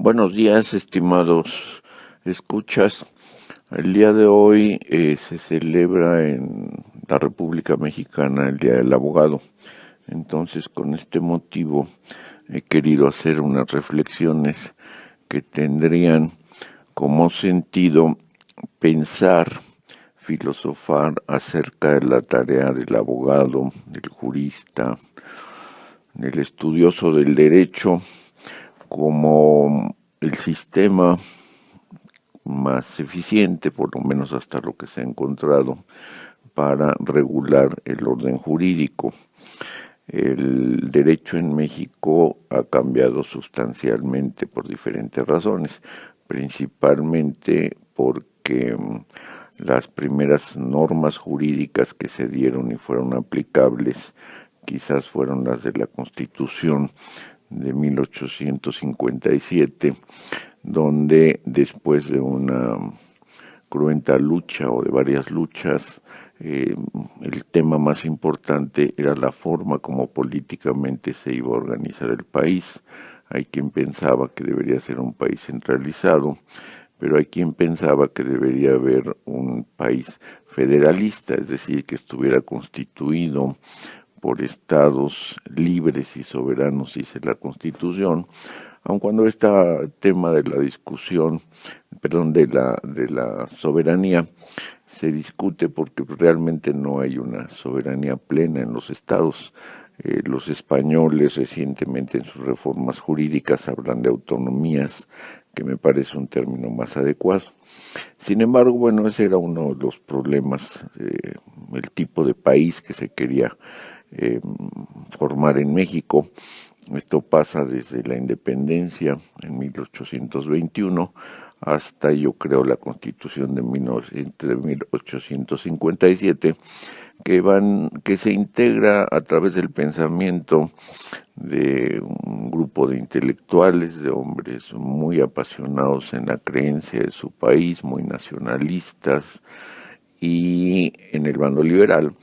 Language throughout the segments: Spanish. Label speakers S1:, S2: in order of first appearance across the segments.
S1: Buenos días, estimados escuchas. El día de hoy se celebra en la República Mexicana el Día del Abogado. Entonces, con este motivo, he querido hacer unas reflexiones que tendrían como sentido pensar, filosofar acerca de la tarea del abogado, del jurista, del estudioso del derecho, como el sistema más eficiente, por lo menos hasta lo que se ha encontrado, para regular el orden jurídico. El derecho en México ha cambiado sustancialmente por diferentes razones, principalmente porque las primeras normas jurídicas que se dieron y fueron aplicables quizás fueron las de la Constitución de 1857, donde después de una cruenta lucha o de varias luchas, el tema más importante era la forma como políticamente se iba a organizar el país. Hay quien pensaba que debería ser un país centralizado, pero hay quien pensaba que debería haber un país federalista, es decir, que estuviera constituido por estados libres y soberanos, dice la Constitución, aun cuando este tema de la discusión, de la soberanía, se discute porque realmente no hay una soberanía plena en los estados. Los españoles recientemente en sus reformas jurídicas hablan de autonomías, que me parece un término más adecuado. Sin embargo, bueno, ese era uno de los problemas, el tipo de país que se quería formar en México. Esto pasa desde la independencia en 1821 hasta, yo creo, la Constitución de 1857, que se integra a través del pensamiento de un grupo de intelectuales, de hombres muy apasionados en la creencia de su país, muy nacionalistas, y en el bando liberal.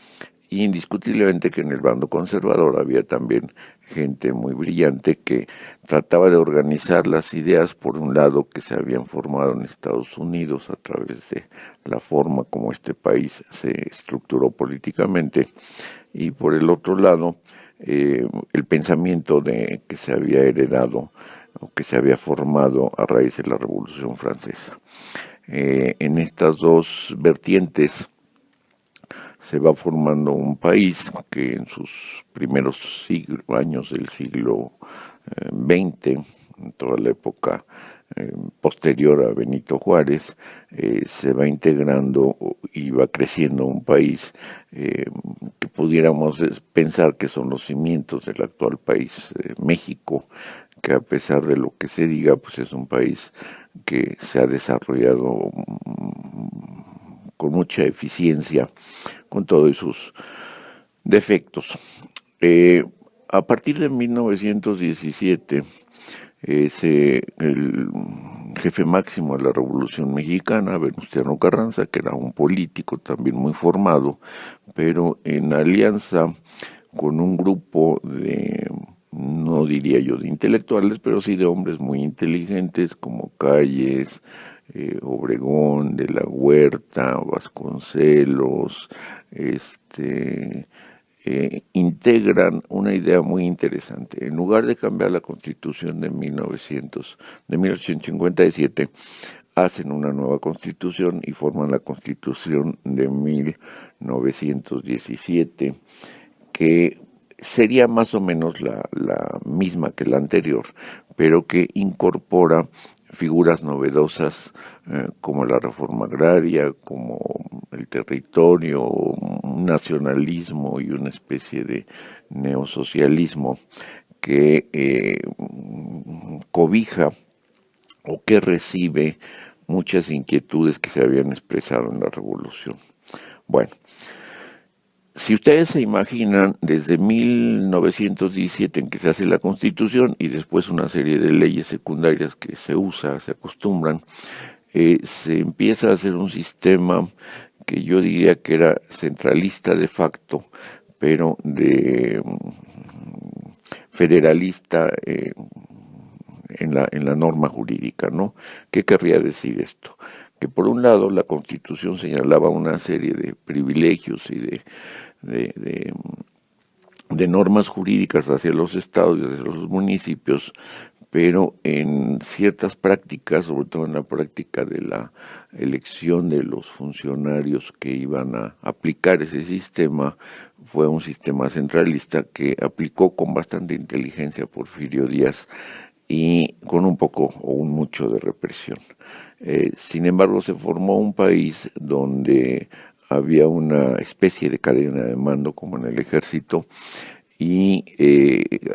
S1: Y indiscutiblemente que en el bando conservador había también gente muy brillante que trataba de organizar las ideas, por un lado, que se habían formado en Estados Unidos a través de la forma como este país se estructuró políticamente, y por el otro lado, el pensamiento que se había heredado o que se había formado a raíz de la Revolución Francesa. En estas dos vertientes se va formando un país que en sus primeros años del siglo XX, en toda la época posterior a Benito Juárez, se va integrando y va creciendo un país que pudiéramos pensar que son los cimientos del actual país, México, que a pesar de lo que se diga, pues es un país que se ha desarrollado con mucha eficiencia, con todos sus defectos. A partir de 1917, el jefe máximo de la Revolución Mexicana, Venustiano Carranza, que era un político también muy formado, pero en alianza con un grupo de, no diría yo de intelectuales, pero sí de hombres muy inteligentes como Calles, Obregón, de la Huerta, Vasconcelos, integran una idea muy interesante. En lugar de cambiar la Constitución de 1857, hacen una nueva Constitución y forman la Constitución de 1917, que sería más o menos la misma que la anterior, pero que incorpora figuras novedosas como la reforma agraria, como el territorio, un nacionalismo y una especie de neosocialismo que cobija o que recibe muchas inquietudes que se habían expresado en la revolución. Bueno, si ustedes se imaginan, desde 1917 en que se hace la Constitución y después una serie de leyes secundarias que se acostumbran, se empieza a hacer un sistema que yo diría que era centralista de facto, pero de federalista en la norma jurídica, ¿no? ¿Qué querría decir esto? Que por un lado la Constitución señalaba una serie de privilegios y de, de, de normas jurídicas hacia los estados y hacia los municipios, pero en ciertas prácticas, sobre todo en la práctica de la elección de los funcionarios que iban a aplicar ese sistema, fue un sistema centralista que aplicó con bastante inteligencia Porfirio Díaz y con un poco o un mucho de represión. Sin embargo, se formó un país donde había una especie de cadena de mando como en el ejército y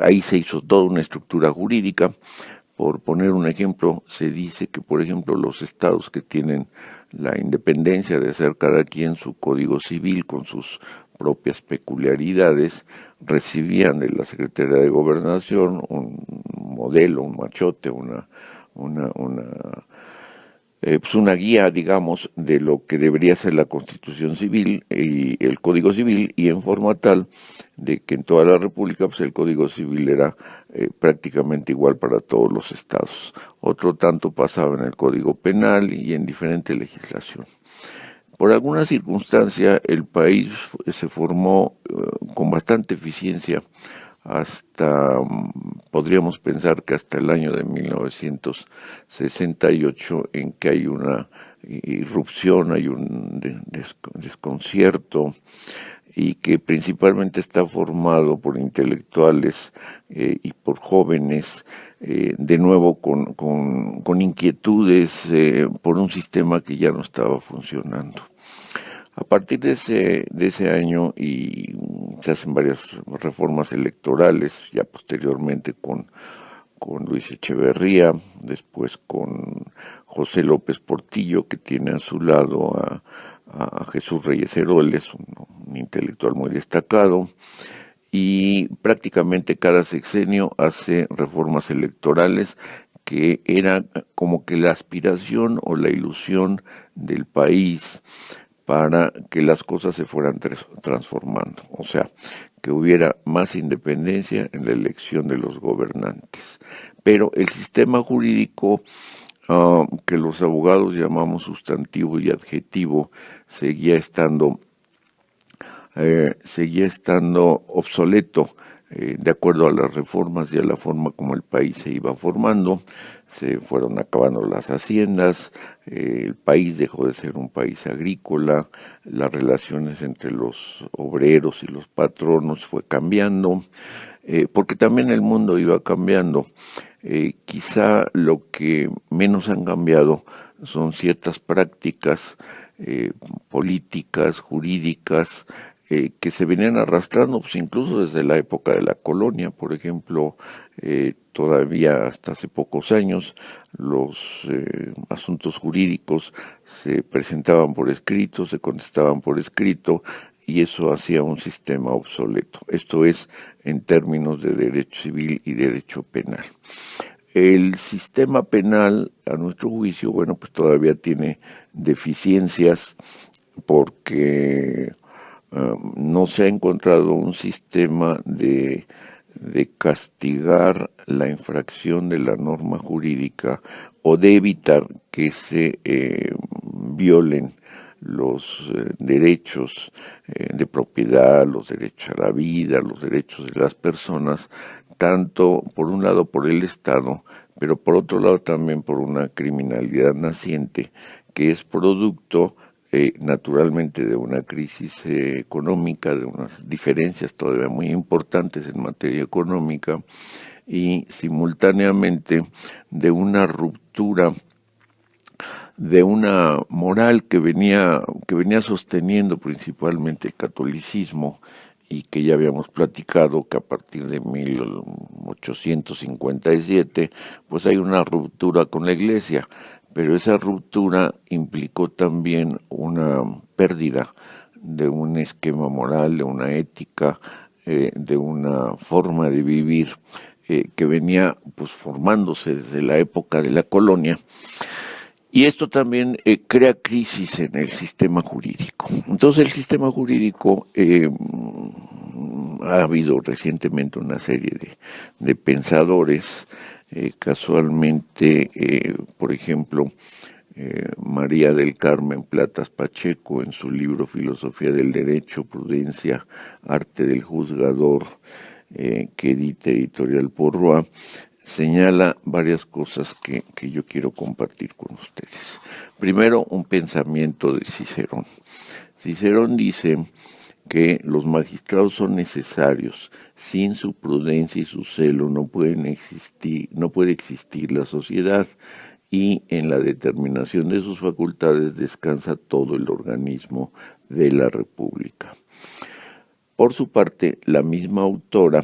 S1: ahí se hizo toda una estructura jurídica. Por poner un ejemplo, se dice que, por ejemplo, los estados que tienen la independencia de hacer cada quien su código civil con sus propias peculiaridades, recibían de la Secretaría de Gobernación un modelo, un machote, una, una pues una guía, digamos, de lo que debería ser la Constitución Civil y el Código Civil, y en forma tal de que en toda la República pues el Código Civil era prácticamente igual para todos los estados. Otro tanto pasaba en el Código Penal y en diferente legislación. Por alguna circunstancia el país se formó con bastante eficiencia hasta, podríamos pensar que hasta el año de 1968, en que hay una irrupción, hay un desconcierto, y que principalmente está formado por intelectuales y por jóvenes, de nuevo con inquietudes por un sistema que ya no estaba funcionando. A partir de ese año y se hacen varias reformas electorales, ya posteriormente con Luis Echeverría, después con José López Portillo, que tiene a su lado a Jesús Reyes Heroles, un intelectual muy destacado, y prácticamente cada sexenio hace reformas electorales que era como que la aspiración o la ilusión del país para que las cosas se fueran transformando, o sea, que hubiera más independencia en la elección de los gobernantes. Pero el sistema jurídico, que los abogados llamamos sustantivo y adjetivo, seguía estando obsoleto, de acuerdo a las reformas y a la forma como el país se iba formando. Se fueron acabando las haciendas, el país dejó de ser un país agrícola, las relaciones entre los obreros y los patronos fue cambiando, porque también el mundo iba cambiando. Quizá lo que menos han cambiado son ciertas prácticas políticas, jurídicas, que se venían arrastrando, pues incluso desde la época de la colonia. Por ejemplo, todavía hasta hace pocos años los asuntos jurídicos se presentaban por escrito, se contestaban por escrito, y eso hacía un sistema obsoleto. Esto es en términos de derecho civil y derecho penal. El sistema penal, a nuestro juicio, bueno, pues todavía tiene deficiencias porque no se ha encontrado un sistema de castigar la infracción de la norma jurídica o de evitar que se violen los derechos de propiedad, los derechos a la vida, los derechos de las personas, tanto por un lado por el Estado, pero por otro lado también por una criminalidad naciente que es producto naturalmente de una crisis económica, de unas diferencias todavía muy importantes en materia económica y simultáneamente de una ruptura de una moral que venía sosteniendo principalmente el catolicismo, y que ya habíamos platicado que a partir de 1857 pues hay una ruptura con la Iglesia, pero esa ruptura implicó también una pérdida de un esquema moral, de una ética, de una forma de vivir que venía pues formándose desde la época de la colonia. Y esto también crea crisis en el sistema jurídico. Entonces el sistema jurídico, ha habido recientemente una serie de pensadores Casualmente, por ejemplo, María del Carmen Platas Pacheco, en su libro Filosofía del Derecho, Prudencia, Arte del Juzgador, que edita Editorial Porrúa, señala varias cosas que yo quiero compartir con ustedes. Primero, un pensamiento de Cicerón. Cicerón dice que los magistrados son necesarios. Sin su prudencia y su celo no puede existir la sociedad, y en la determinación de sus facultades descansa todo el organismo de la República. Por su parte, la misma autora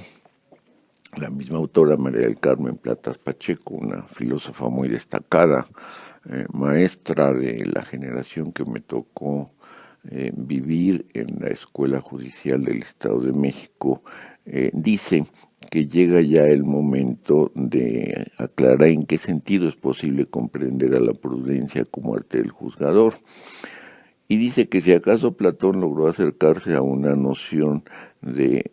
S1: María del Carmen Platas Pacheco, una filósofa muy destacada, maestra de la generación que me tocó vivir en la Escuela Judicial del Estado de México, dice que llega ya el momento de aclarar en qué sentido es posible comprender a la prudencia como arte del juzgador. Y dice que si acaso Platón logró acercarse a una noción de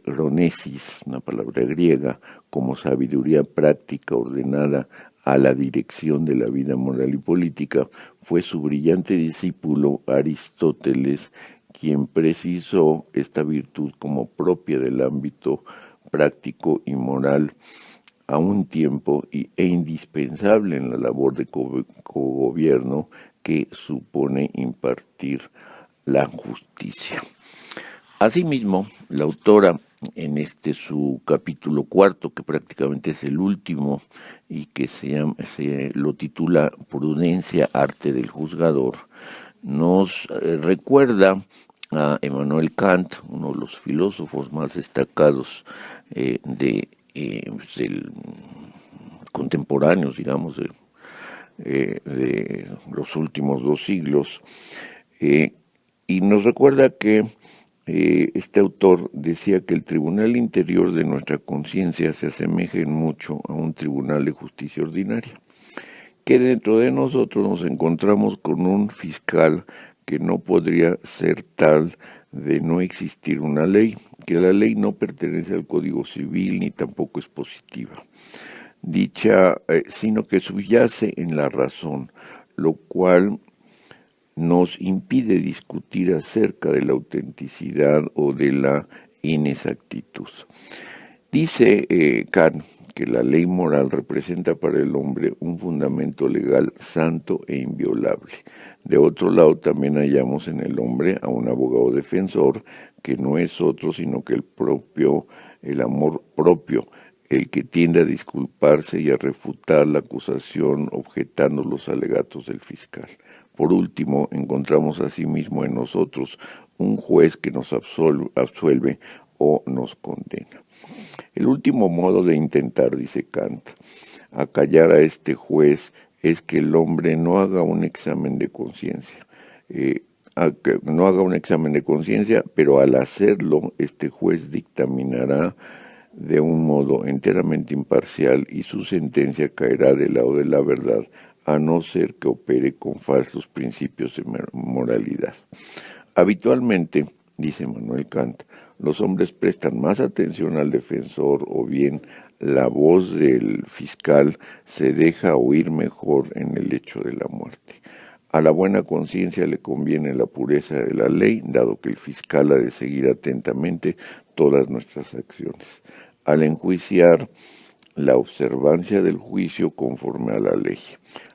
S1: ronesis, una palabra griega, como sabiduría práctica ordenada a la dirección de la vida moral y política, fue su brillante discípulo Aristóteles quien precisó esta virtud como propia del ámbito práctico y moral a un tiempo e indispensable en la labor de cogobierno que supone impartir la justicia. Asimismo, la autora, en su capítulo cuarto, que prácticamente es el último y que se lo titula Prudencia, Arte del Juzgador, nos recuerda a Emmanuel Kant, uno de los filósofos más destacados del contemporáneos, digamos, de los últimos 2 siglos, y nos recuerda que este autor decía que el tribunal interior de nuestra conciencia se asemeja en mucho a un tribunal de justicia ordinaria, que dentro de nosotros nos encontramos con un fiscal que no podría ser tal de no existir una ley, que la ley no pertenece al Código Civil ni tampoco es positiva, sino que subyace en la razón, lo cual nos impide discutir acerca de la autenticidad o de la inexactitud. Dice Kant que la ley moral representa para el hombre un fundamento legal santo e inviolable. De otro lado, también hallamos en el hombre a un abogado defensor que no es otro sino que el amor propio, el que tiende a disculparse y a refutar la acusación objetando los alegatos del fiscal. Por último, encontramos asimismo en nosotros un juez que nos absuelve o nos condena. El último modo de intentar, dice Kant, acallar a este juez es que el hombre no haga un examen de conciencia. Pero al hacerlo, este juez dictaminará de un modo enteramente imparcial y su sentencia caerá del lado de la verdad, a no ser que opere con falsos principios de moralidad. Habitualmente, dice Manuel Kant, los hombres prestan más atención al defensor o bien la voz del fiscal se deja oír mejor en el hecho de la muerte. A la buena conciencia le conviene la pureza de la ley, dado que el fiscal ha de seguir atentamente todas nuestras acciones, al enjuiciar la observancia del juicio conforme a la ley.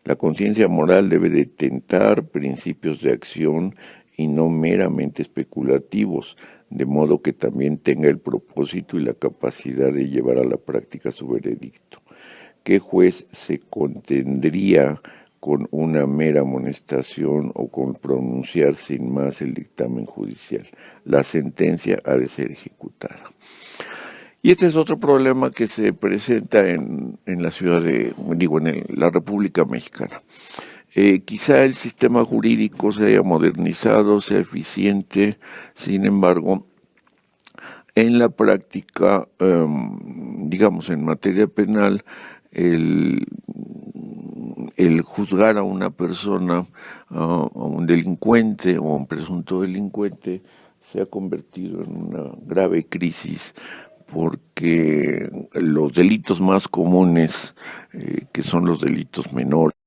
S1: La conciencia moral debe de tentar principios de acción y no meramente especulativos, de modo que también tenga el propósito y la capacidad de llevar a la práctica su veredicto. ¿Qué juez se contendría con una mera amonestación o con pronunciar sin más el dictamen judicial? La sentencia ha de ser ejecutada. Y este es otro problema que se presenta en la República Mexicana. Quizá el sistema jurídico se haya modernizado, sea eficiente, sin embargo, en la práctica, en materia penal, el juzgar a una persona, a un delincuente o a un presunto delincuente, se ha convertido en una grave crisis, porque los delitos más comunes, que son los delitos menores,